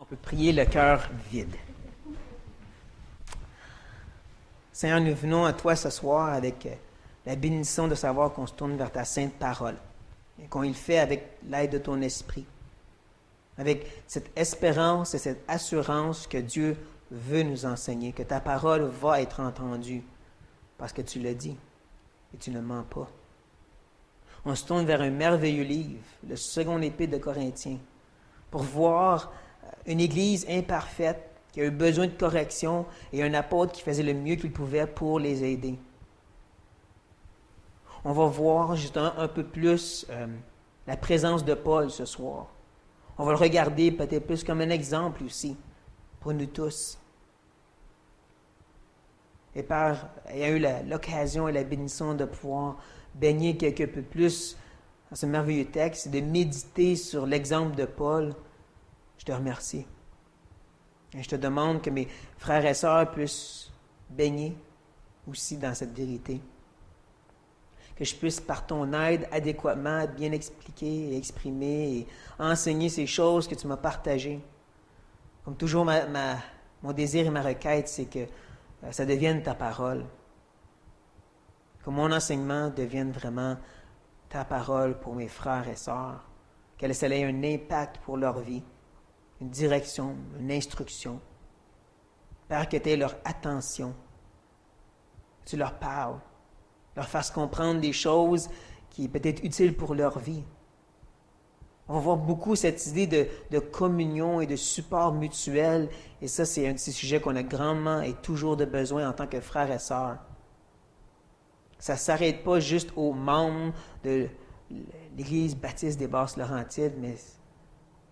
peut prier le cœur vide. Seigneur, nous venons à toi ce soir avec la bénédiction de savoir qu'on se tourne vers ta sainte parole et qu'on le fait avec l'aide de ton esprit, avec cette espérance et cette assurance que Dieu veut nous enseigner, que ta parole va être entendue parce que tu l'as dit et tu ne mens pas. On se tourne vers un merveilleux livre, le second épître de Corinthiens, pour voir une Église imparfaite qui a eu besoin de correction et un apôtre qui faisait le mieux qu'il pouvait pour les aider. On va voir justement un peu plus la présence de Paul ce soir. On va le regarder peut-être plus comme un exemple aussi pour nous tous. Et ayant eu l'occasion et la bénédiction de pouvoir baigner quelque peu plus dans ce merveilleux texte et de méditer sur l'exemple de Paul, je te remercie. Et je te demande que mes frères et sœurs puissent baigner aussi dans cette vérité. Que je puisse, par ton aide, adéquatement bien expliquer et exprimer et enseigner ces choses que tu m'as partagées. Comme toujours, mon désir et ma requête, c'est que ça devienne ta parole. Que mon enseignement devienne vraiment ta parole pour mes frères et sœurs. Qu'elle ait un impact pour leur vie, une direction, une instruction. Père, que tu aies leur attention. Tu leur parles. Leur fasses comprendre des choses qui sont peut-être utiles pour leur vie. On va voir beaucoup cette idée de communion et de support mutuel. Et ça, c'est un de ces sujets qu'on a grandement et toujours de besoin en tant que frères et sœurs. Ça ne s'arrête pas juste aux membres de l'Église baptiste des Basses-Laurentides, mais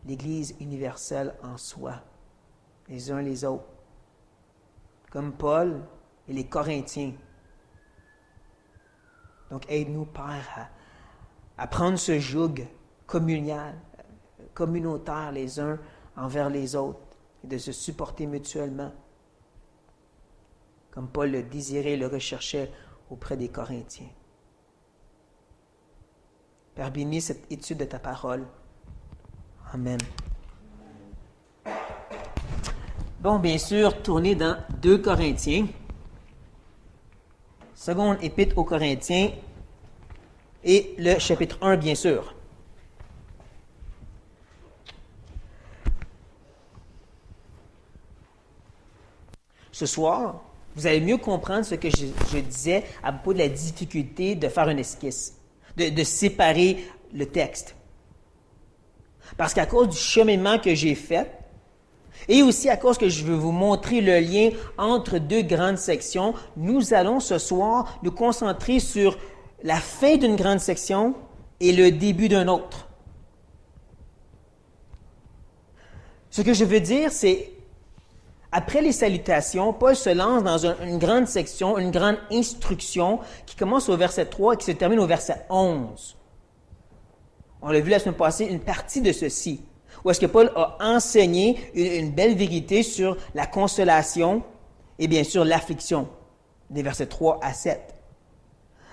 l'Église universelle en soi, les uns les autres. Comme Paul et les Corinthiens. Donc, aide-nous, Père, à prendre ce joug communal, communautaire les uns envers les autres, et de se supporter mutuellement, comme Paul le désirait et le recherchait auprès des Corinthiens. Père, bénis cette étude de ta parole. Amen. Bon, bien sûr, tournez dans 2 Corinthiens. Seconde épître aux Corinthiens et le chapitre 1, bien sûr. Ce soir, vous allez mieux comprendre ce que je disais à propos de la difficulté de faire une esquisse, de séparer le texte. Parce qu'à cause du cheminement que j'ai fait, et aussi à cause que je veux vous montrer le lien entre 2 grandes sections, nous allons ce soir nous concentrer sur la fin d'une grande section et le début d'une autre. Ce que je veux dire, c'est, après les salutations, Paul se lance dans une grande section, une grande instruction qui commence au verset 3 et qui se termine au verset 11. On l'a vu la semaine passée, une partie de ceci. Où est-ce que Paul a enseigné une belle vérité sur la consolation et bien sûr l'affliction, des versets 3 à 7.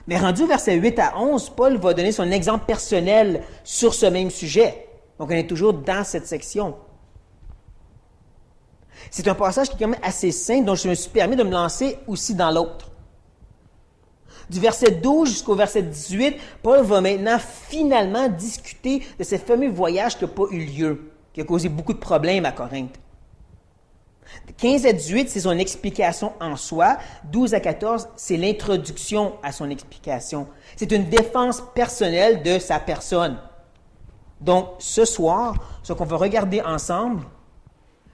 Mais rendu au verset 8 à 11, Paul va donner son exemple personnel sur ce même sujet. Donc on est toujours dans cette section. C'est un passage qui est quand même assez simple, donc je me suis permis de me lancer aussi dans l'autre. Du verset 12 jusqu'au verset 18, Paul va maintenant finalement discuter de ce fameux voyage qui n'a pas eu lieu, qui a causé beaucoup de problèmes à Corinthe. De 15 à 18, c'est son explication en soi. 12 à 14, c'est l'introduction à son explication. C'est une défense personnelle de sa personne. Donc, ce soir, ce qu'on va regarder ensemble,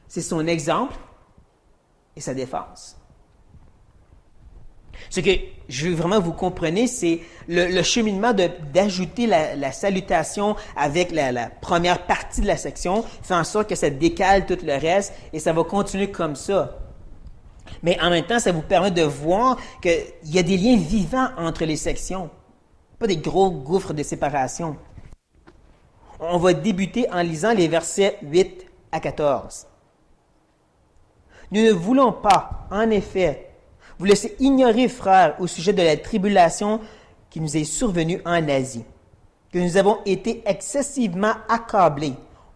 c'est son exemple et sa défense. Ce que je veux vraiment que vous compreniez, c'est le cheminement d'ajouter la salutation avec la première partie de la section, fait en sorte que ça décale tout le reste et ça va continuer comme ça. Mais en même temps, ça vous permet de voir qu'il y a des liens vivants entre les sections, pas des gros gouffres de séparation. On va débuter en lisant les versets 8 à 14. Nous ne voulons pas, en effet, vous laissez ignorer, frères, au sujet de la tribulation qui nous est survenue en Asie, que nous avons été excessivement accablés,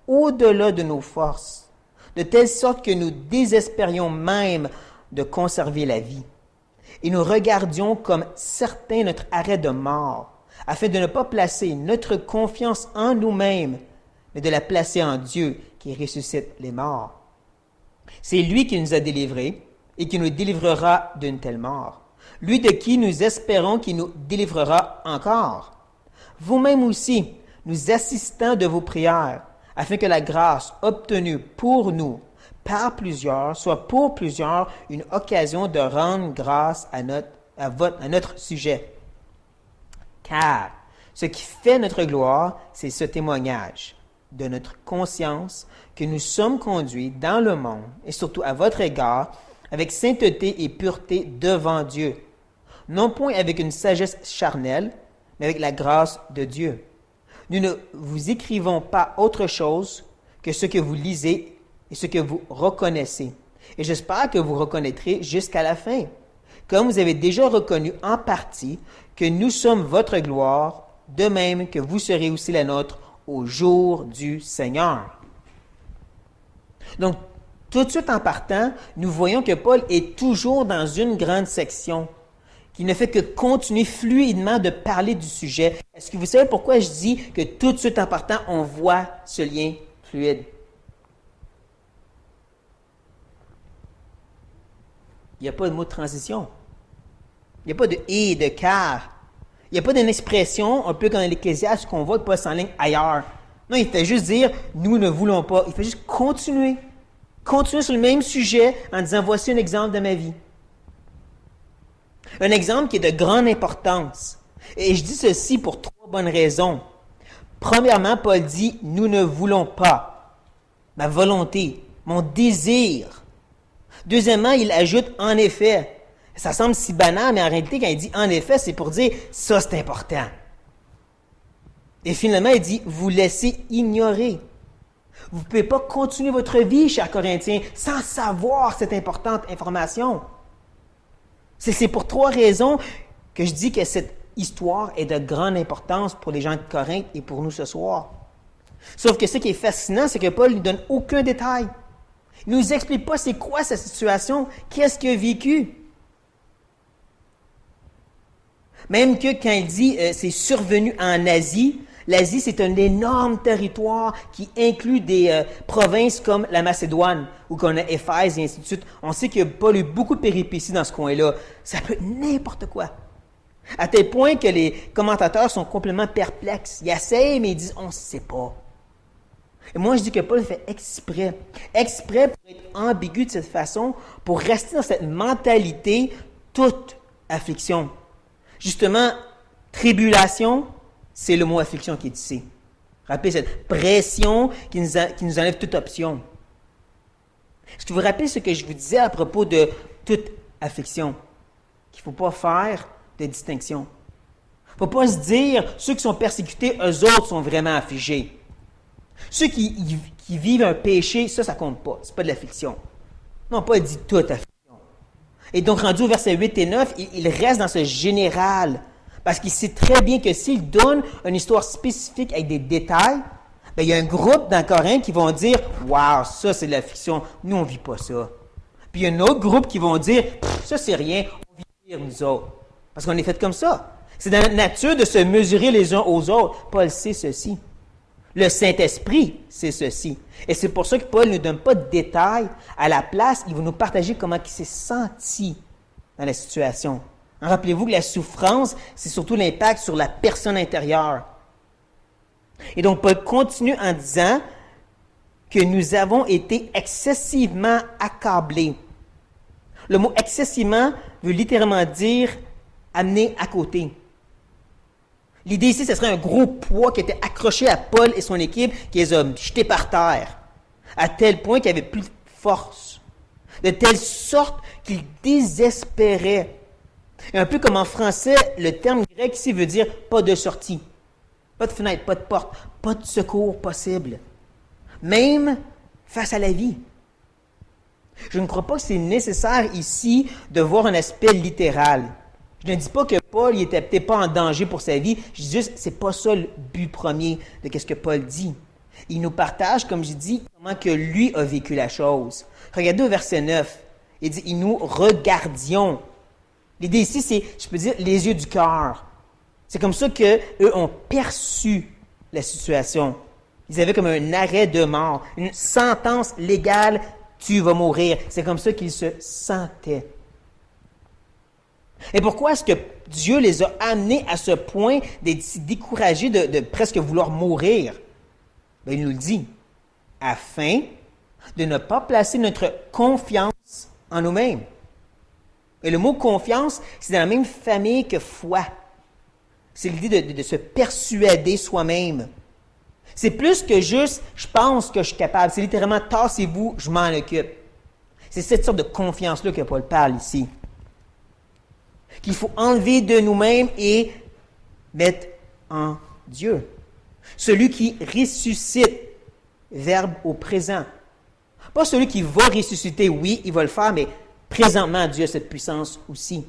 au-delà de nos forces, de telle sorte que nous désespérions même de conserver la vie. Et nous regardions comme certain notre arrêt de mort, afin de ne pas placer notre confiance en nous-mêmes, mais de la placer en Dieu qui ressuscite les morts. C'est lui qui nous a délivrés et qui nous délivrera d'une telle mort. Lui de qui nous espérons qu'il nous délivrera encore. Vous-même aussi, nous assistons de vos prières, afin que la grâce obtenue pour nous par plusieurs soit pour plusieurs une occasion de rendre grâce à notre sujet. Car ce qui fait notre gloire, c'est ce témoignage de notre conscience que nous sommes conduits dans le monde, et surtout à votre égard, avec sainteté et pureté devant Dieu, non point avec une sagesse charnelle, mais avec la grâce de Dieu. Nous ne vous écrivons pas autre chose que ce que vous lisez et ce que vous reconnaissez. Et j'espère que vous reconnaîtrez jusqu'à la fin, comme vous avez déjà reconnu en partie que nous sommes votre gloire, de même que vous serez aussi la nôtre au jour du Seigneur. Donc, tout de suite en partant, nous voyons que Paul est toujours dans une grande section qui ne fait que continuer fluidement de parler du sujet. Est-ce que vous savez pourquoi je dis que tout de suite en partant, on voit ce lien fluide? Il n'y a pas de mot de transition. Il n'y a pas de « et » de « car ». Il n'y a pas d'une expression, un peu comme dans l'Ecclésiaste, qu'on voit que Paul s'enligne ailleurs. Non, il fait juste dire « nous ne voulons pas ». Il fait juste continuer. Continuer sur le même sujet en disant « voici un exemple de ma vie ». Un exemple qui est de grande importance. Et je dis ceci pour trois bonnes raisons. Premièrement, Paul dit « nous ne voulons pas ». Ma volonté, mon désir. Deuxièmement, il ajoute « en effet ». Ça semble si banal, mais en réalité, quand il dit « en effet », c'est pour dire « ça, c'est important ». Et finalement, il dit « vous laissez ignorer ». Vous ne pouvez pas continuer votre vie, chers Corinthiens, sans savoir cette importante information. C'est pour trois raisons que je dis que cette histoire est de grande importance pour les gens de Corinthe et pour nous ce soir. Sauf que ce qui est fascinant, c'est que Paul ne donne aucun détail. Il ne nous explique pas c'est quoi sa situation, qu'est-ce qu'il a vécu. Même que quand il dit c'est survenu en Asie, l'Asie c'est un énorme territoire qui inclut des provinces comme la Macédoine, ou qu'on a Éphèse et ainsi de suite. On sait que Paul a eu beaucoup de péripéties dans ce coin-là. Ça peut être n'importe quoi. À tel point que les commentateurs sont complètement perplexes. Ils essayent, mais ils disent on ne sait pas. Et moi, je dis que Paul fait exprès pour être ambigu de cette façon, pour rester dans cette mentalité toute affliction. Justement, tribulation, c'est le mot affliction qui est ici. Rappelez cette pression qui nous enlève toute option. Est-ce que vous vous rappelez ce que je vous disais à propos de toute affliction? Qu'il ne faut pas faire de distinction. Il ne faut pas se dire, ceux qui sont persécutés, eux autres sont vraiment affligés. Ceux qui vivent un péché, ça ne compte pas. Ce n'est pas de l'affliction. Non, pas dit toute affliction. Et donc, rendu au verset 8 et 9, il reste dans ce général. Parce qu'il sait très bien que s'il donne une histoire spécifique avec des détails, bien, il y a un groupe dans Corinthe qui vont dire « Wow, ça c'est de l'affliction, nous on ne vit pas ça. » Puis il y a un autre groupe qui vont dire « Ça c'est rien, on vit pire nous autres. » Parce qu'on est fait comme ça. C'est dans notre nature de se mesurer les uns aux autres. Paul sait ceci. Le Saint-Esprit sait ceci. Et c'est pour ça que Paul ne donne pas de détails. À la place, il va nous partager comment il s'est senti dans la situation. Rappelez-vous que la souffrance, c'est surtout l'impact sur la personne intérieure. Et donc, Paul continue en disant que nous avons été excessivement accablés. Le mot « excessivement » veut littéralement dire « amener à côté ». L'idée ici, ce serait un gros poids qui était accroché à Paul et son équipe, qui les a jetés par terre, à tel point qu'il n'y avait plus de force, de telle sorte qu'ils désespéraient. Et un peu comme en français, le terme grec ici veut dire « pas de sortie ». Pas de fenêtre, pas de porte, pas de secours possible. Même face à la vie. Je ne crois pas que c'est nécessaire ici de voir un aspect littéral. Je ne dis pas que Paul n'était peut-être pas en danger pour sa vie. Je dis juste que ce n'est pas ça le but premier de ce que Paul dit. Il nous partage, comme j'ai dit, comment que lui a vécu la chose. Regardez au verset 9. Il dit, il nous regardions. L'idée ici, c'est, je peux dire, les yeux du cœur. C'est comme ça qu'eux ont perçu la situation. Ils avaient comme un arrêt de mort, une sentence légale, tu vas mourir. C'est comme ça qu'ils se sentaient. Et pourquoi est-ce que Dieu les a amenés à ce point d'être si découragés de presque vouloir mourir? Bien, il nous le dit, afin de ne pas placer notre confiance en nous-mêmes. Et le mot confiance, c'est dans la même famille que foi. C'est l'idée de se persuader soi-même. C'est plus que juste « je pense que je suis capable ». C'est littéralement « tassez-vous, je m'en occupe ». C'est cette sorte de confiance-là que Paul parle ici. Qu'il faut enlever de nous-mêmes et mettre en Dieu. Celui qui ressuscite, verbe au présent. Pas celui qui va ressusciter, oui, il va le faire, mais présentement, Dieu a cette puissance aussi.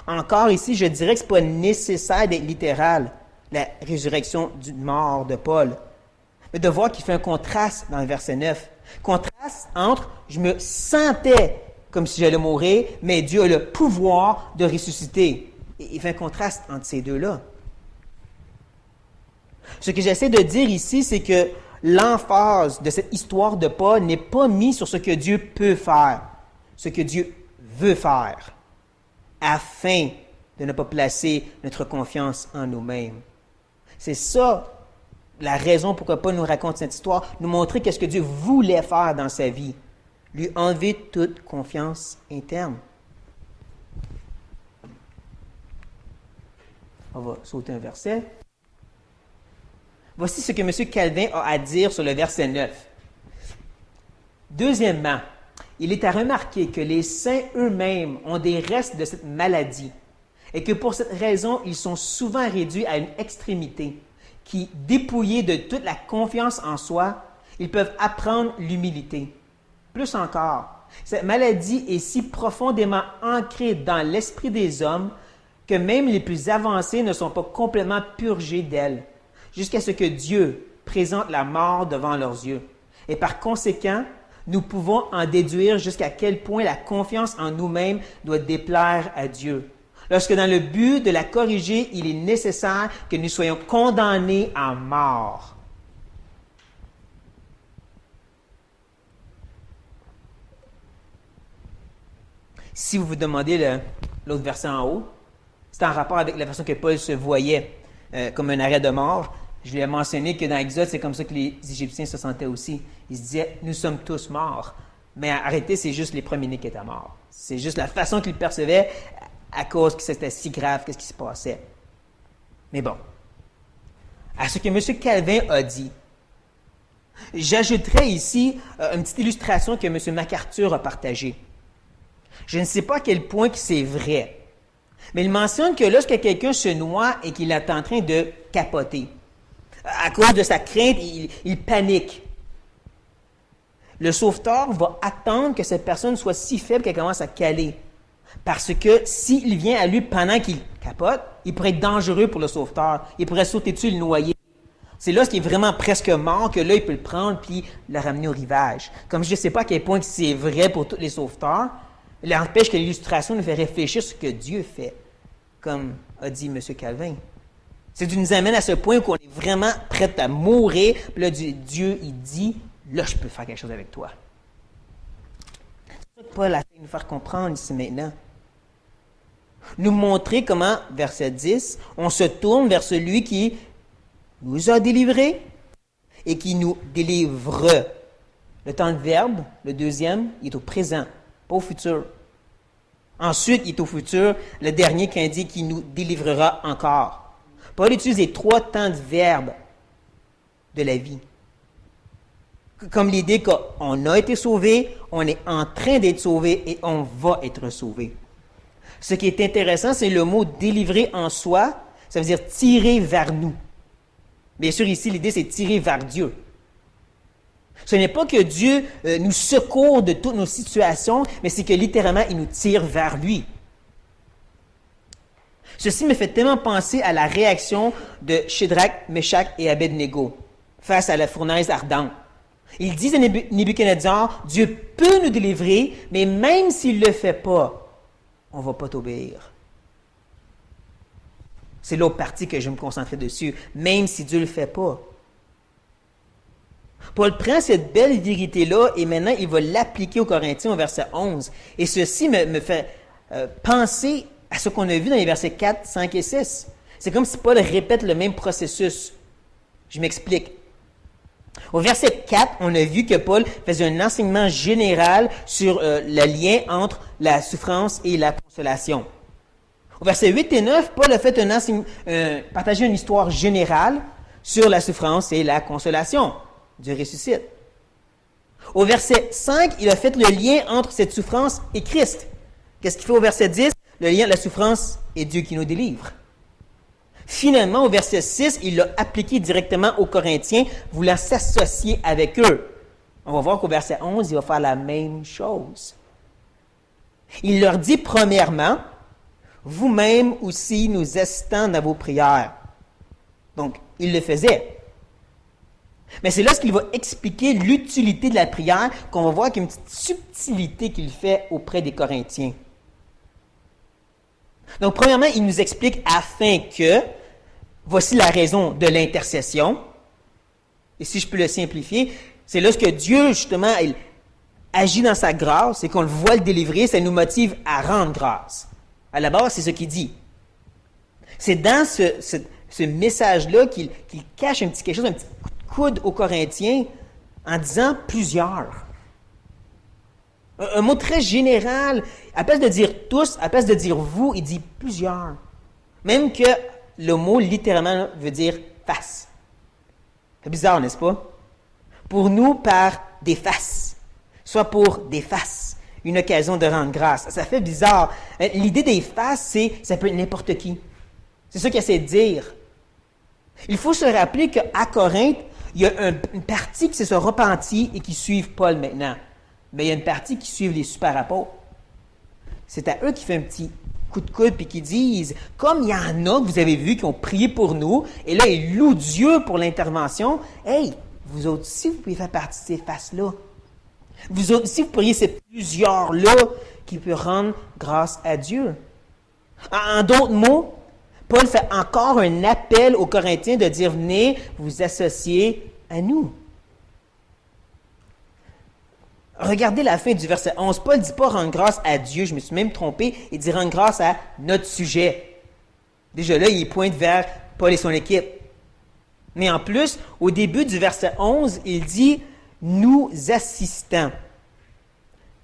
Encore ici, je dirais que ce n'est pas nécessaire d'être littéral, la résurrection du mort de Paul. Mais de voir qu'il fait un contraste dans le verset 9. Contraste entre « je me sentais comme si j'allais mourir, mais Dieu a le pouvoir de ressusciter ». Il fait un contraste entre ces deux-là. Ce que j'essaie de dire ici, c'est que l'emphase de cette histoire de Paul n'est pas mise sur ce que Dieu peut faire, ce que Dieu veut faire, afin de ne pas placer notre confiance en nous-mêmes. C'est ça la raison pourquoi Paul nous raconte cette histoire, nous montrer qu'est-ce que Dieu voulait faire dans sa vie, lui enlever toute confiance interne. On va sauter un verset. Voici ce que M. Calvin a à dire sur le verset 9. Deuxièmement, il est à remarquer que les saints eux-mêmes ont des restes de cette maladie et que pour cette raison, ils sont souvent réduits à une extrémité qui, dépouillés de toute la confiance en soi, ils peuvent apprendre l'humilité. Plus encore, cette maladie est si profondément ancrée dans l'esprit des hommes que même les plus avancés ne sont pas complètement purgés d'elle, jusqu'à ce que Dieu présente la mort devant leurs yeux. Et par conséquent, nous pouvons en déduire jusqu'à quel point la confiance en nous-mêmes doit déplaire à Dieu. Lorsque dans le but de la corriger, il est nécessaire que nous soyons condamnés à mort. Si vous vous demandez l'autre verset en haut, c'est en rapport avec la façon que Paul se voyait comme un arrêt de mort. Je lui ai mentionné que dans Exode, c'est comme ça que les Égyptiens se sentaient aussi. Ils se disaient « nous sommes tous morts ». Mais arrêtez, c'est juste les premiers-nés qui étaient morts. C'est juste la façon qu'ils percevaient à cause que c'était si grave, qu'est-ce qui se passait. Mais bon, à ce que M. Calvin a dit, j'ajouterai ici une petite illustration que M. MacArthur a partagée. Je ne sais pas à quel point c'est vrai, mais il mentionne que lorsque quelqu'un se noie et qu'il est en train de capoter, à cause de sa crainte, il panique. Le sauveteur va attendre que cette personne soit si faible qu'elle commence à caler. Parce que s'il vient à lui pendant qu'il capote, il pourrait être dangereux pour le sauveteur. Il pourrait sauter dessus et le noyer. C'est lorsqu'il est vraiment presque mort que là, il peut le prendre puis le ramener au rivage. Comme je ne sais pas à quel point c'est vrai pour tous les sauveteurs, il empêche que l'illustration nous fait réfléchir sur ce que Dieu fait, comme a dit M. Calvin. C'est qu'il nous amène à ce point où on est vraiment prêt à mourir, puis là, Dieu, il dit, là, je peux faire quelque chose avec toi. C'est ça que Paul a fait nous faire comprendre ici maintenant. Nous montrer comment, verset 10, on se tourne vers celui qui nous a délivrés et qui nous délivre. Le temps de verbe, le deuxième, il est au présent, pas au futur. Ensuite, il est au futur, le dernier qui indique qu'il nous délivrera encore. Paul utilise les trois temps de verbe de la vie. Comme l'idée qu'on a été sauvé, on est en train d'être sauvé et on va être sauvé. Ce qui est intéressant, c'est le mot « délivrer en soi », ça veut dire « tirer vers nous ». Bien sûr, ici, l'idée, c'est « tirer vers Dieu ». Ce n'est pas que Dieu nous secourt de toutes nos situations, mais c'est que littéralement, il nous tire vers lui. Ceci me fait tellement penser à la réaction de Shadrach, Meshach et Abednego face à la fournaise ardente. Ils disent à Nebuchadnezzar, Dieu peut nous délivrer, mais même s'il ne le fait pas, on ne va pas t'obéir. C'est l'autre partie que je vais me concentrer dessus, même si Dieu ne le fait pas. Paul prend cette belle vérité-là et maintenant il va l'appliquer aux Corinthiens au verset 11. Et ceci me fait penser à ce qu'on a vu dans les versets 4, 5 et 6. C'est comme si Paul répète le même processus. Je m'explique. Au verset 4, on a vu que Paul faisait un enseignement général sur le lien entre la souffrance et la consolation. Au verset 8 et 9, Paul a fait partagé une histoire générale sur la souffrance et la consolation. Dieu ressuscite. Au verset 5, il a fait le lien entre cette souffrance et Christ. Qu'est-ce qu'il fait au verset 10? Le lien de la souffrance et Dieu qui nous délivre. Finalement, au verset 6, il l'a appliqué directement aux Corinthiens, voulant s'associer avec eux. On va voir qu'au verset 11, il va faire la même chose. Il leur dit premièrement, vous-même aussi nous assistons dans vos prières. Donc, il le faisait. Mais c'est là ce qu'il va expliquer l'utilité de la prière, qu'on va voir qu'il y a une petite subtilité qu'il fait auprès des Corinthiens. Donc, premièrement, il nous explique afin que, voici la raison de l'intercession. Et si je peux le simplifier, c'est lorsque Dieu, justement, il agit dans sa grâce et qu'on le voit le délivrer, ça nous motive à rendre grâce. À la base, c'est ce qu'il dit. C'est dans ce message-là qu'il cache un petit quelque chose, un petit coup de coude aux Corinthiens en disant plusieurs. Un mot très général. À place de dire tous, à place de dire vous, il dit plusieurs. Même que le mot littéralement veut dire face. C'est bizarre, n'est-ce pas? Pour nous, par des faces. Soit pour des faces. Une occasion de rendre grâce. Ça fait bizarre. L'idée des faces, ça peut être n'importe qui. C'est ça qu'il essaie de dire. Il faut se rappeler qu'à Corinthe, il y a une partie qui se repentit et qui suivent Paul maintenant. Mais il y a une partie qui suivent les super apôtres. C'est à eux qui fait un petit coup de coude et qui disent, comme il y en a que vous avez vu qui ont prié pour nous, et là, ils louent Dieu pour l'intervention, hey, vous autres aussi, vous pouvez faire partie de ces faces-là. Vous autres aussi, vous pourriez ces plusieurs-là qui peuvent rendre grâce à Dieu. En d'autres mots, Paul fait encore un appel aux Corinthiens de dire, venez vous associer à nous. Regardez la fin du verset 11. Paul ne dit pas rendre grâce à Dieu, je me suis même trompé, il dit rendre grâce à notre sujet. Déjà là, il pointe vers Paul et son équipe. Mais en plus, au début du verset 11, il dit nous assistants.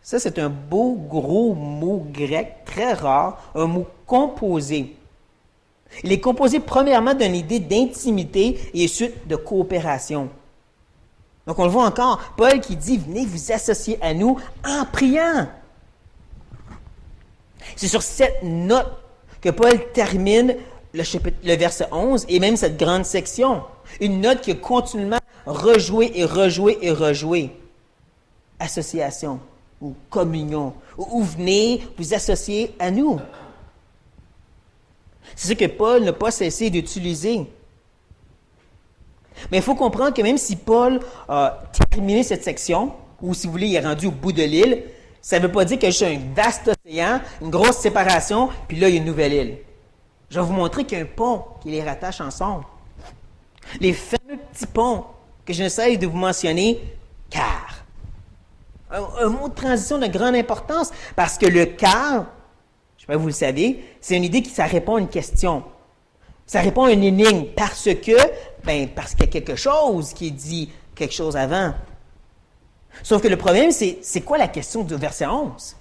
Ça, c'est un beau gros mot grec, très rare, un mot composé. Il est composé premièrement d'une idée d'intimité et ensuite de coopération. Donc, on le voit encore, Paul qui dit, venez vous associer à nous en priant. C'est sur cette note que Paul termine le verset 11 et même cette grande section. Une note qui a continuellement rejoué et rejoué et rejoué. Association ou communion. Ou venez vous associer à nous. C'est ce que Paul n'a pas cessé d'utiliser. Mais il faut comprendre que même si Paul a terminé cette section, ou si vous voulez, il est rendu au bout de l'île, ça ne veut pas dire qu'il y a un vaste océan, une grosse séparation, puis là, il y a une nouvelle île. Je vais vous montrer qu'il y a un pont qui les rattache ensemble. Les fameux petits ponts que je ne cesse de vous mentionner, car. Un mot de transition de grande importance, parce que le car, je ne sais pas si vous le savez, c'est une idée ça répond à une question. Ça répond à une énigme parce qu'il y a quelque chose qui dit quelque chose avant. Sauf que le problème, c'est quoi la question du verset 11?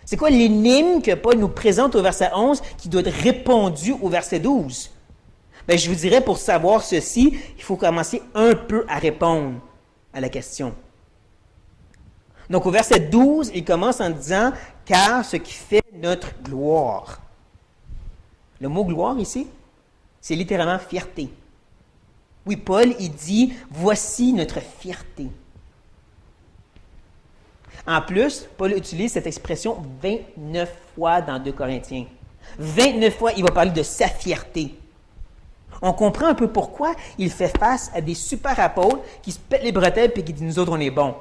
C'est quoi l'énigme que Paul nous présente au verset 11 qui doit être répondue au verset 12? Je vous dirais, pour savoir ceci, il faut commencer un peu à répondre à la question. Donc, au verset 12, il commence en disant « Car ce qui fait notre gloire ». Le mot « gloire » ici, c'est littéralement « fierté ». Oui, Paul, il dit « Voici notre fierté ». En plus, Paul utilise cette expression 29 fois dans 2 Corinthiens. 29 fois, il va parler de sa fierté. On comprend un peu pourquoi il fait face à des super apôtres qui se pètent les bretelles et qui disent « nous autres, on est bons ».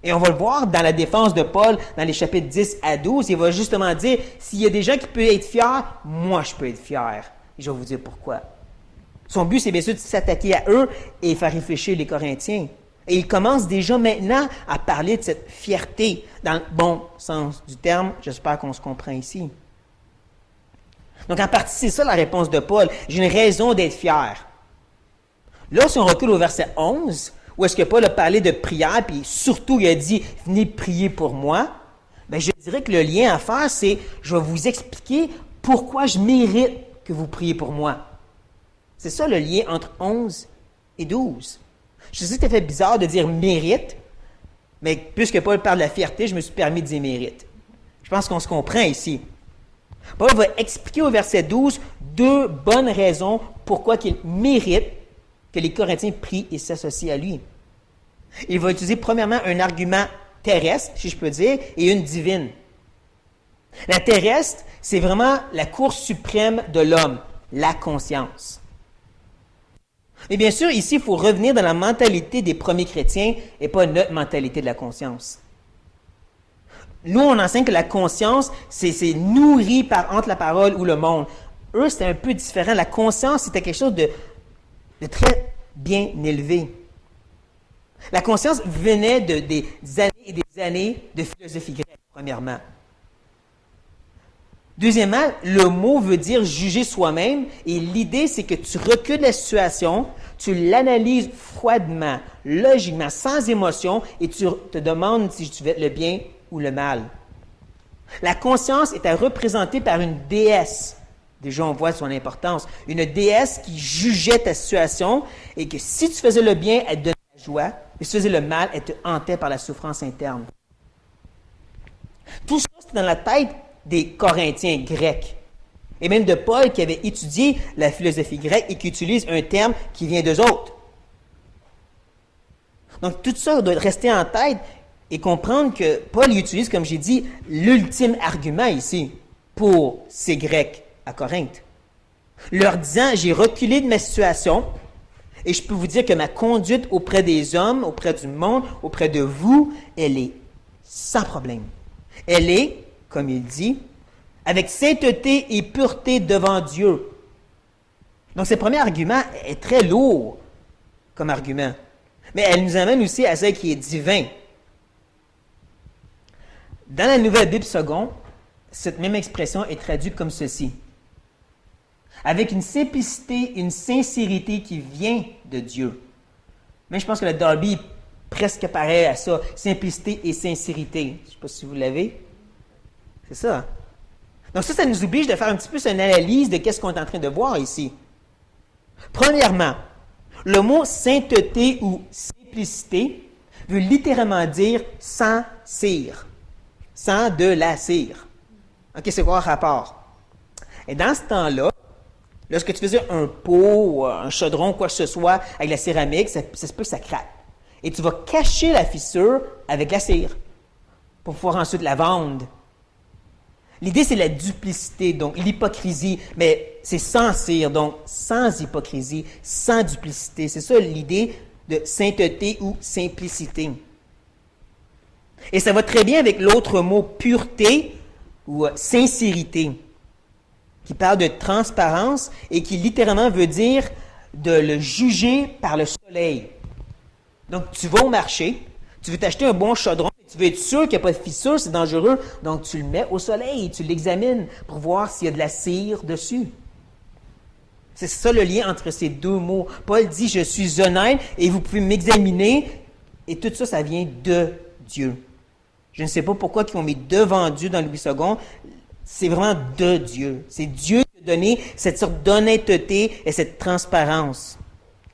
Et on va le voir dans la défense de Paul, dans les chapitres 10 à 12, il va justement dire « s'il y a des gens qui peuvent être fiers, moi je peux être fier ». Et je vais vous dire pourquoi. Son but, c'est bien sûr de s'attaquer à eux et faire réfléchir les Corinthiens. Et il commence déjà maintenant à parler de cette fierté, dans le bon sens du terme. J'espère qu'on se comprend ici. Donc, en partie, c'est ça la réponse de Paul. J'ai une raison d'être fier. Là, si on recule au verset 11, où est-ce que Paul a parlé de prière, puis surtout, il a dit « Venez prier pour moi », bien, je dirais que le lien à faire, c'est « Je vais vous expliquer pourquoi je mérite que vous priez pour moi ». C'est ça le lien entre 11 et 12. Je sais que ça fait bizarre de dire « mérite », mais puisque Paul parle de la fierté, je me suis permis de dire « mérite ». Je pense qu'on se comprend ici. Paul va expliquer au verset 12 deux bonnes raisons pourquoi il mérite que les Corinthiens prient et s'associent à lui. Il va utiliser premièrement un argument terrestre, si je peux dire, et une divine. La terrestre, c'est vraiment la course suprême de l'homme, la conscience. Et bien sûr, ici, il faut revenir dans la mentalité des premiers chrétiens et pas notre mentalité de la conscience. Nous, on enseigne que la conscience, c'est nourri entre la parole ou le monde. Eux, c'était un peu différent. La conscience, c'était quelque chose de très bien élevé. La conscience venait des années et des années de philosophie grecque, premièrement. Deuxièmement, le mot veut dire juger soi-même, et l'idée, c'est que tu recules la situation, tu l'analyses froidement, logiquement, sans émotion, et tu te demandes si tu veux être le bien ou le mal. La conscience était représentée par une déesse. Déjà, on voit son importance. Une déesse qui jugeait ta situation, et que si tu faisais le bien, elle te donnait la joie, et si tu faisais le mal, elle te hantait par la souffrance interne. Tout ça, c'était dans la tête des Corinthiens grecs. Et même de Paul qui avait étudié la philosophie grecque et qui utilise un terme qui vient d'eux autres. Donc tout ça doit rester en tête et comprendre que Paul utilise, comme j'ai dit, l'ultime argument ici pour ces Grecs à Corinthe. Leur disant, j'ai reculé de ma situation et je peux vous dire que ma conduite auprès des hommes, auprès du monde, auprès de vous, elle est sans problème. Elle est, comme il dit, avec sainteté et pureté devant Dieu. Donc, ce premier argument est très lourd comme argument. Mais elle nous amène aussi à ce qui est divin. Dans la Nouvelle Bible seconde, cette même expression est traduite comme ceci. Avec une simplicité, une sincérité qui vient de Dieu. Mais je pense que le Darby est presque pareil à ça. Simplicité et sincérité. Je ne sais pas si vous l'avez. C'est ça. Donc ça nous oblige de faire un petit peu une analyse de ce qu'on est en train de voir ici. Premièrement, le mot sainteté ou simplicité veut littéralement dire sans cire, sans de la cire. OK, c'est quoi le rapport? Et dans ce temps-là, lorsque tu faisais un pot, un chaudron, quoi que ce soit, avec la céramique, ça se peut que ça craque. Et tu vas cacher la fissure avec la cire pour pouvoir ensuite la vendre. L'idée, c'est la duplicité, donc l'hypocrisie, mais c'est sans cire, donc sans hypocrisie, sans duplicité. C'est ça l'idée de sainteté ou simplicité. Et ça va très bien avec l'autre mot pureté ou sincérité, qui parle de transparence et qui littéralement veut dire de le juger par le soleil. Donc, tu vas au marché, tu veux t'acheter un bon chaudron, tu veux être sûr qu'il n'y a pas de fissure, c'est dangereux, donc tu le mets au soleil, tu l'examines pour voir s'il y a de la cire dessus. C'est ça le lien entre ces deux mots. Paul dit, je suis honnête et vous pouvez m'examiner, et tout ça, ça vient de Dieu. Je ne sais pas pourquoi ils ont mis devant Dieu dans Louis II, c'est vraiment de Dieu. C'est Dieu qui a donné cette sorte d'honnêteté et cette transparence.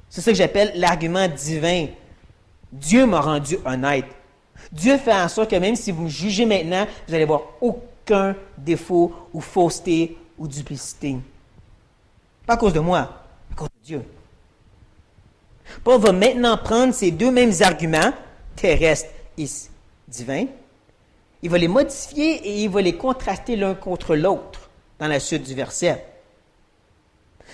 C'est ça que j'appelle l'argument divin. Dieu m'a rendu honnête. Dieu fait en sorte que même si vous me jugez maintenant, vous allez voir aucun défaut ou fausseté ou duplicité. Pas à cause de moi, à cause de Dieu. Paul va maintenant prendre ces deux mêmes arguments, terrestres et divins, il va les modifier et il va les contraster l'un contre l'autre dans la suite du verset.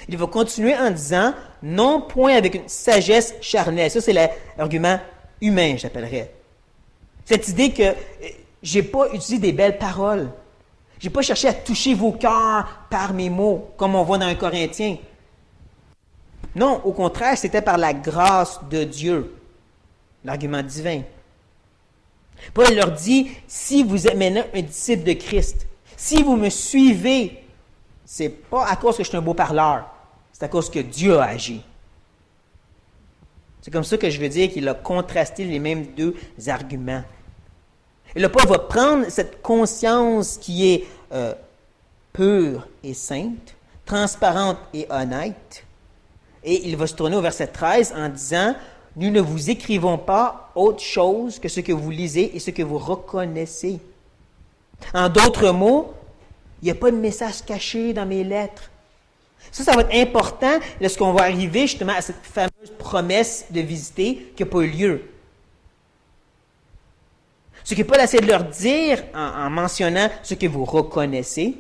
Il va continuer en disant, non point avec une sagesse charnelle. Ça, c'est l'argument humain, j'appellerais. Cette idée que j'ai pas utilisé des belles paroles. J'ai pas cherché à toucher vos cœurs par mes mots, comme on voit dans un Corinthien. Non, au contraire, c'était par la grâce de Dieu. L'argument divin. Paul leur dit, si vous êtes maintenant un disciple de Christ, si vous me suivez, c'est pas à cause que je suis un beau parleur, c'est à cause que Dieu a agi. C'est comme ça que je veux dire qu'il a contrasté les mêmes deux arguments. Et le Paul va prendre cette conscience qui est pure et sainte, transparente et honnête, et il va se tourner au verset 13 en disant, « Nous ne vous écrivons pas autre chose que ce que vous lisez et ce que vous reconnaissez. » En d'autres mots, il n'y a pas de message caché dans mes lettres. Ça va être important lorsqu'on va arriver justement à cette fameuse promesse de visiter qui n'a pas eu lieu. Ce que Paul essaie de leur dire en mentionnant ce que vous reconnaissez,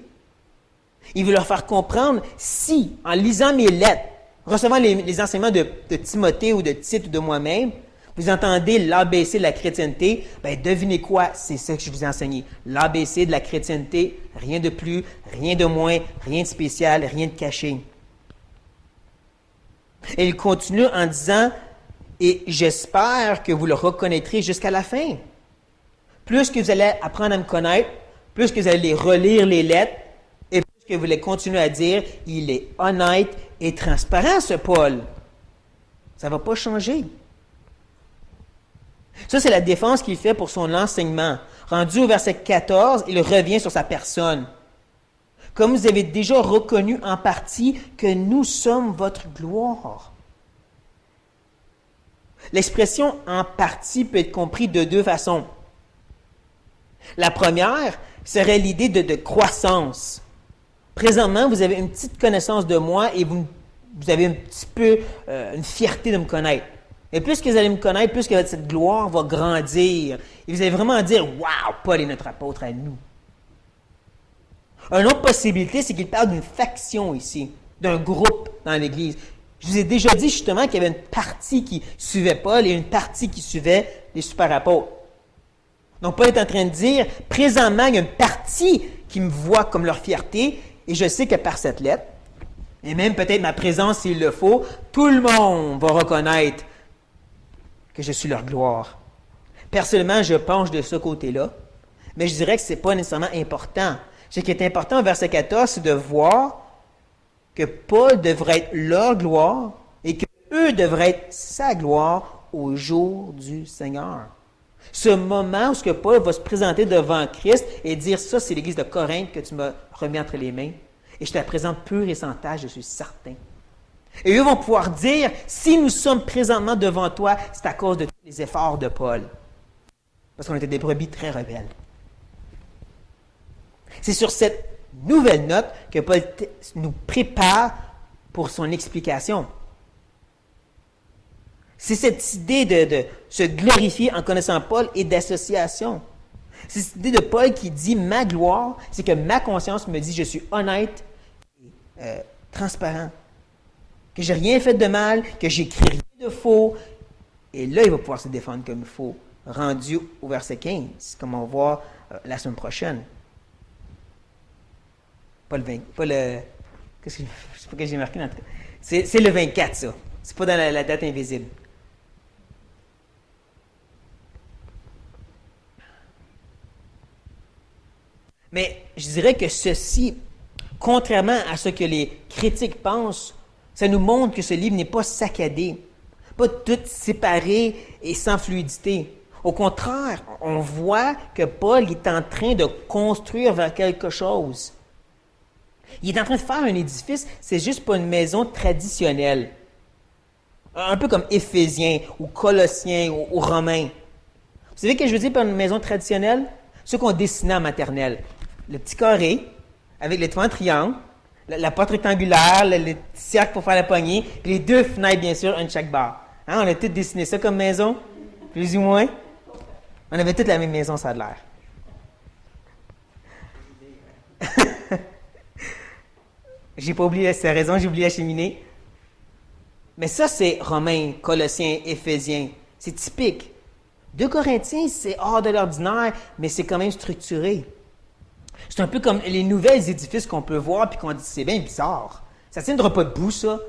il veut leur faire comprendre si, en lisant mes lettres, recevant les enseignements de Timothée ou de Tite ou de moi-même, vous entendez l'ABC de la chrétienté, bien devinez quoi, c'est ça que je vous ai enseigné. L'ABC de la chrétienté, rien de plus, rien de moins, rien de spécial, rien de caché. Et il continue en disant, et j'espère que vous le reconnaîtrez jusqu'à la fin. Plus que vous allez apprendre à me connaître, plus que vous allez relire les lettres, et plus que vous allez continuer à dire, il est honnête et transparent, ce Paul. Ça ne va pas changer. Ça, c'est la défense qu'il fait pour son enseignement. Rendu au verset 14, il revient sur sa personne. Comme vous avez déjà reconnu en partie que nous sommes votre gloire. L'expression « en partie » peut être comprise de deux façons. La première serait l'idée de croissance. Présentement, vous avez une petite connaissance de moi et vous avez un petit peu une fierté de me connaître. Et plus que vous allez me connaître, plus que cette gloire va grandir. Et vous allez vraiment dire, « Wow, Paul est notre apôtre à nous. » Une autre possibilité, c'est qu'il parle d'une faction ici, d'un groupe dans l'Église. Je vous ai déjà dit justement qu'il y avait une partie qui suivait Paul et une partie qui suivait les super apôtres. Donc Paul est en train de dire, présentement, il y a une partie qui me voit comme leur fierté, et je sais que par cette lettre, et même peut-être ma présence s'il le faut, tout le monde va reconnaître que je suis leur gloire. Personnellement, je penche de ce côté-là, mais je dirais que ce n'est pas nécessairement important. Ce qui est important au verset 14, c'est de voir que Paul devrait être leur gloire et qu'eux devraient être sa gloire au jour du Seigneur. Ce moment où ce que Paul va se présenter devant Christ et dire « Ça, c'est l'Église de Corinthe que tu m'as remis entre les mains et je te la présente pure et sans tache, je suis certain. » Et eux vont pouvoir dire « Si nous sommes présentement devant toi, c'est à cause de tous les efforts de Paul. » Parce qu'on était des brebis très rebelles. C'est sur cette nouvelle note que Paul nous prépare pour son explication. C'est cette idée de se glorifier en connaissant Paul et d'association. C'est cette idée de Paul qui dit « Ma gloire », c'est que ma conscience me dit « Je suis honnête et transparent, que j'ai rien fait de mal, que j'écris rien de faux. » Et là, il va pouvoir se défendre comme il faut, rendu au verset 15, comme on va voir la semaine prochaine. Qu'est-ce que, je sais pas que j'ai marqué dans le truc. C'est le 24, ça. C'est pas dans la date invisible. Mais je dirais que ceci, contrairement à ce que les critiques pensent, ça nous montre que ce livre n'est pas saccadé, pas tout séparé et sans fluidité. Au contraire, on voit que Paul est en train de construire vers quelque chose. Il est en train de faire un édifice, c'est juste pas une maison traditionnelle. Un peu comme Éphésiens, ou Colossiens, ou Romains. Vous savez ce que je veux dire par une maison traditionnelle? Ceux qu'on dessinait en maternelle. Le petit carré, avec les toits en triangle, la porte rectangulaire, le petit cercle pour faire la poignée, puis les deux fenêtres, bien sûr, un de chaque bord. Hein, on a tous dessiné ça comme maison, plus ou moins. On avait toutes la même maison, ça a l'air. J'ai pas oublié, c'est raison, j'ai oublié la cheminée. Mais ça, c'est Romains, Colossiens, Éphésiens. C'est typique. 2 Corinthiens, c'est hors de l'ordinaire, mais c'est quand même structuré. C'est un peu comme les nouvelles édifices qu'on peut voir puis qu'on dit c'est bien bizarre. Ça ne tiendra pas debout, ça.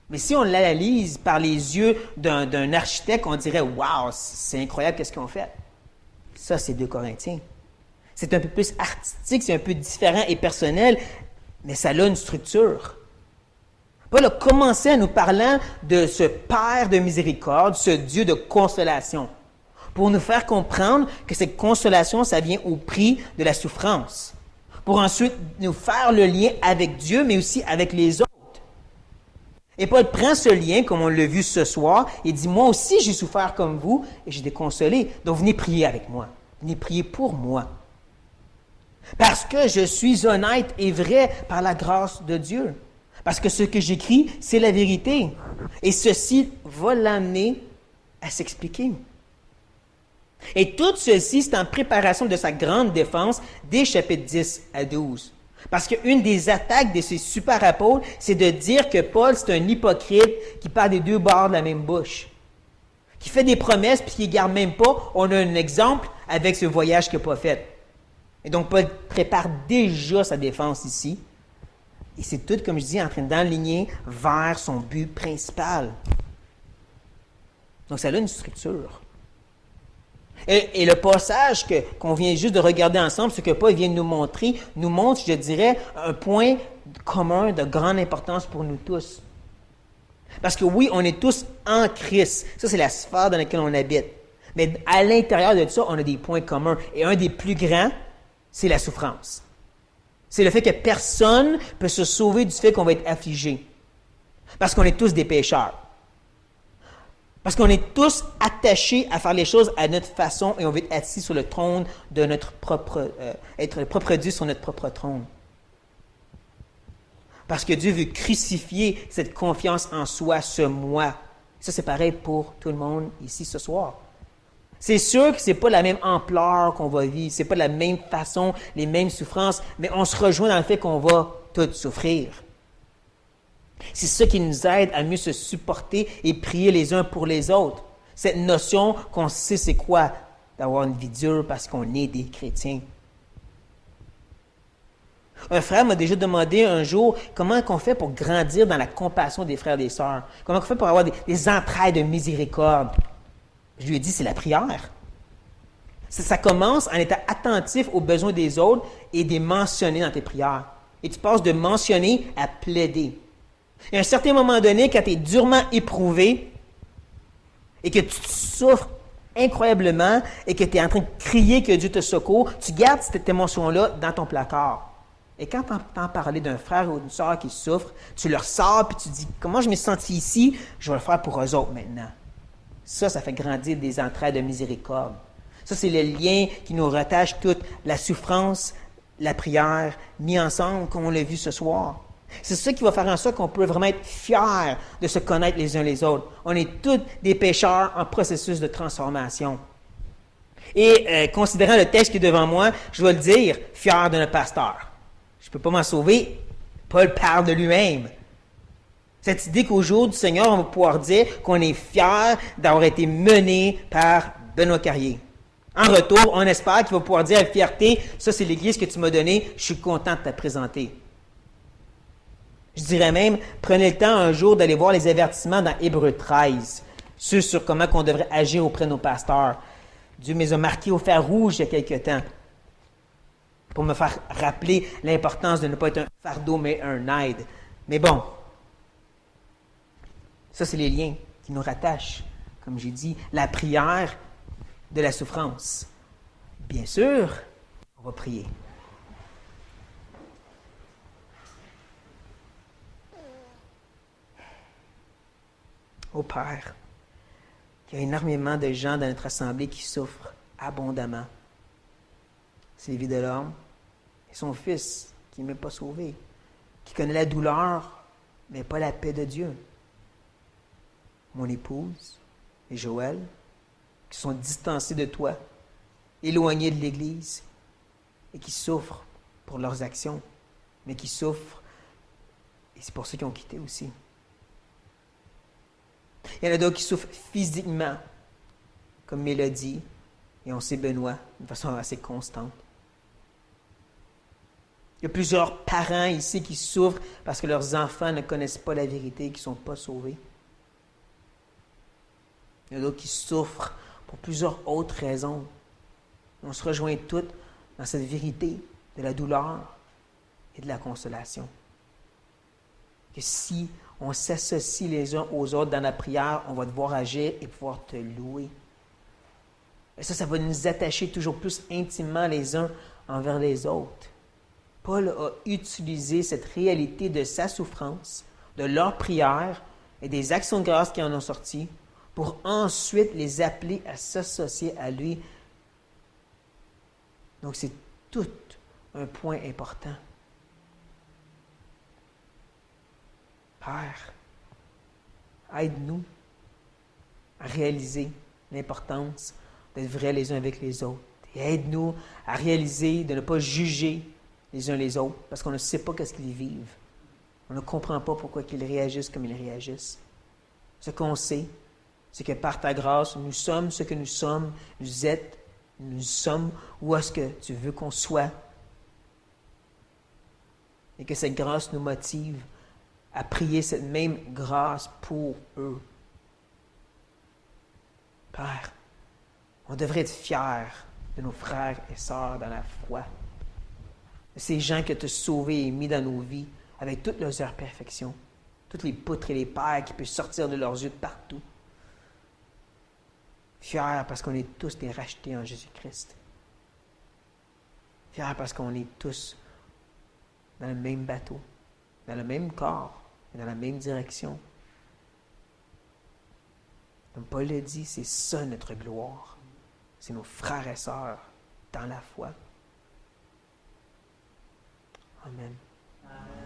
Mais si on l'analyse par les yeux d'un architecte, on dirait waouh, c'est incroyable qu'est-ce qu'ils ont fait. Ça, c'est 2 Corinthiens. C'est un peu plus artistique, c'est un peu différent et personnel, mais ça a une structure. Paul a commencé en nous parlant de ce Père de miséricorde, ce Dieu de consolation, pour nous faire comprendre que cette consolation, ça vient au prix de la souffrance, pour ensuite nous faire le lien avec Dieu, mais aussi avec les autres. Et Paul prend ce lien, comme on l'a vu ce soir, et dit, moi aussi j'ai souffert comme vous, et j'ai été consolé, donc venez prier avec moi, venez prier pour moi. Parce que je suis honnête et vrai par la grâce de Dieu. Parce que ce que j'écris, c'est la vérité. Et ceci va l'amener à s'expliquer. Et tout ceci, c'est en préparation de sa grande défense des chapitres 10 à 12. Parce qu'une des attaques de ces super apôtres, c'est de dire que Paul, c'est un hypocrite qui parle des deux bords de la même bouche. Qui fait des promesses puis qui ne garde même pas. On a un exemple avec ce voyage qu'il n'a pas fait. Et donc, Paul prépare déjà sa défense ici. Et c'est tout, comme je dis, en train d'enligner vers son but principal. Donc, ça a une structure. Et le passage qu'on vient juste de regarder ensemble, ce que Paul vient de nous montrer, nous montre, je dirais, un point commun de grande importance pour nous tous. Parce que oui, on est tous en Christ. Ça, c'est la sphère dans laquelle on habite. Mais à l'intérieur de ça, on a des points communs. Et un des plus grands, c'est la souffrance. C'est le fait que personne ne peut se sauver du fait qu'on va être affligé. Parce qu'on est tous des pécheurs. Parce qu'on est tous attachés à faire les choses à notre façon et on veut être assis sur le trône de notre propre... être le propre Dieu sur notre propre trône. Parce que Dieu veut crucifier cette confiance en soi, ce moi. Ça, c'est pareil pour tout le monde ici ce soir. C'est sûr que ce n'est pas la même ampleur qu'on va vivre, ce n'est pas la même façon, les mêmes souffrances, mais on se rejoint dans le fait qu'on va tous souffrir. C'est ça qui nous aide à mieux se supporter et prier les uns pour les autres. Cette notion qu'on sait c'est quoi d'avoir une vie dure parce qu'on est des chrétiens. Un frère m'a déjà demandé un jour comment on fait pour grandir dans la compassion des frères et des sœurs. Comment on fait pour avoir des entrailles de miséricorde. Je lui ai dit, c'est la prière. Ça commence en étant attentif aux besoins des autres et de les mentionner dans tes prières. Et tu passes de mentionner à plaider. Et à un certain moment donné, quand tu es durement éprouvé et que tu souffres incroyablement et que tu es en train de crier que Dieu te secourt, tu gardes cette émotion-là dans ton placard. Et quand tu entends parler d'un frère ou d'une sœur qui souffre, tu leur sors et tu dis, comment je me sens ici, je vais le faire pour eux autres maintenant. Ça fait grandir des entrailles de miséricorde. Ça, c'est le lien qui nous rattache toute la souffrance, la prière, mis ensemble, comme on l'a vu ce soir. C'est ça qui va faire en sorte qu'on peut vraiment être fiers de se connaître les uns les autres. On est tous des pécheurs en processus de transformation. Et considérant le texte qui est devant moi, je vais le dire, fier de notre pasteur. Je ne peux pas m'en sauver. Paul parle de lui-même. Cette idée qu'au jour du Seigneur, on va pouvoir dire qu'on est fier d'avoir été mené par Benoît Carrier. En retour, on espère qu'il va pouvoir dire avec fierté, ça c'est l'Église que tu m'as donnée, je suis content de te présenter. Je dirais même, prenez le temps un jour d'aller voir les avertissements dans Hébreux 13, ceux sur comment on devrait agir auprès de nos pasteurs. Dieu me les a marqués au fer rouge il y a quelque temps, pour me faire rappeler l'importance de ne pas être un fardeau, mais un aide. Mais bon, ça, c'est les liens qui nous rattachent. Comme j'ai dit, la prière de la souffrance. Bien sûr, on va prier. Ô Père, il y a énormément de gens dans notre assemblée qui souffrent abondamment. C'est la vie de l'homme et son fils qui n'est même pas sauvé, qui connaît la douleur, mais pas la paix de Dieu. Mon épouse et Joël, qui sont distancés de toi, éloignés de l'Église, et qui souffrent pour leurs actions, mais qui souffrent Et c'est pour ça qu'ils ont quitté aussi. Il y en a d'autres qui souffrent physiquement, comme Mélodie, et on sait Benoît, d'une façon assez constante. Il y a plusieurs parents ici qui souffrent parce que leurs enfants ne connaissent pas la vérité et qui ne sont pas sauvés. Il y en a d'autres qui souffrent pour plusieurs autres raisons. On se rejoint toutes dans cette vérité de la douleur et de la consolation. Que si on s'associe les uns aux autres dans la prière, on va devoir agir et pouvoir te louer. Et ça va nous attacher toujours plus intimement les uns envers les autres. Paul a utilisé cette réalité de sa souffrance, de leur prière et des actions de grâce qui en ont sorti pour ensuite les appeler à s'associer à lui. Donc c'est tout un point important. Père, aide-nous à réaliser l'importance d'être vrais les uns avec les autres. Et aide-nous à réaliser de ne pas juger les uns les autres parce qu'on ne sait pas qu'est-ce qu'ils vivent. On ne comprend pas pourquoi ils réagissent comme ils réagissent. Ce qu'on sait, c'est que par ta grâce, nous sommes ce que nous sommes, nous sommes où est-ce que tu veux qu'on soit. Et que cette grâce nous motive à prier cette même grâce pour eux. Père, on devrait être fiers de nos frères et sœurs dans la foi. De ces gens que tu as sauvés et mis dans nos vies avec toutes leurs imperfections, toutes les poutres et les pailles qui peuvent sortir de leurs yeux de partout. Fiers parce qu'on est tous des rachetés en Jésus-Christ. Fiers parce qu'on est tous dans le même bateau, dans le même corps, et dans la même direction. Comme Paul le dit, c'est ça notre gloire. C'est nos frères et sœurs dans la foi. Amen. Amen.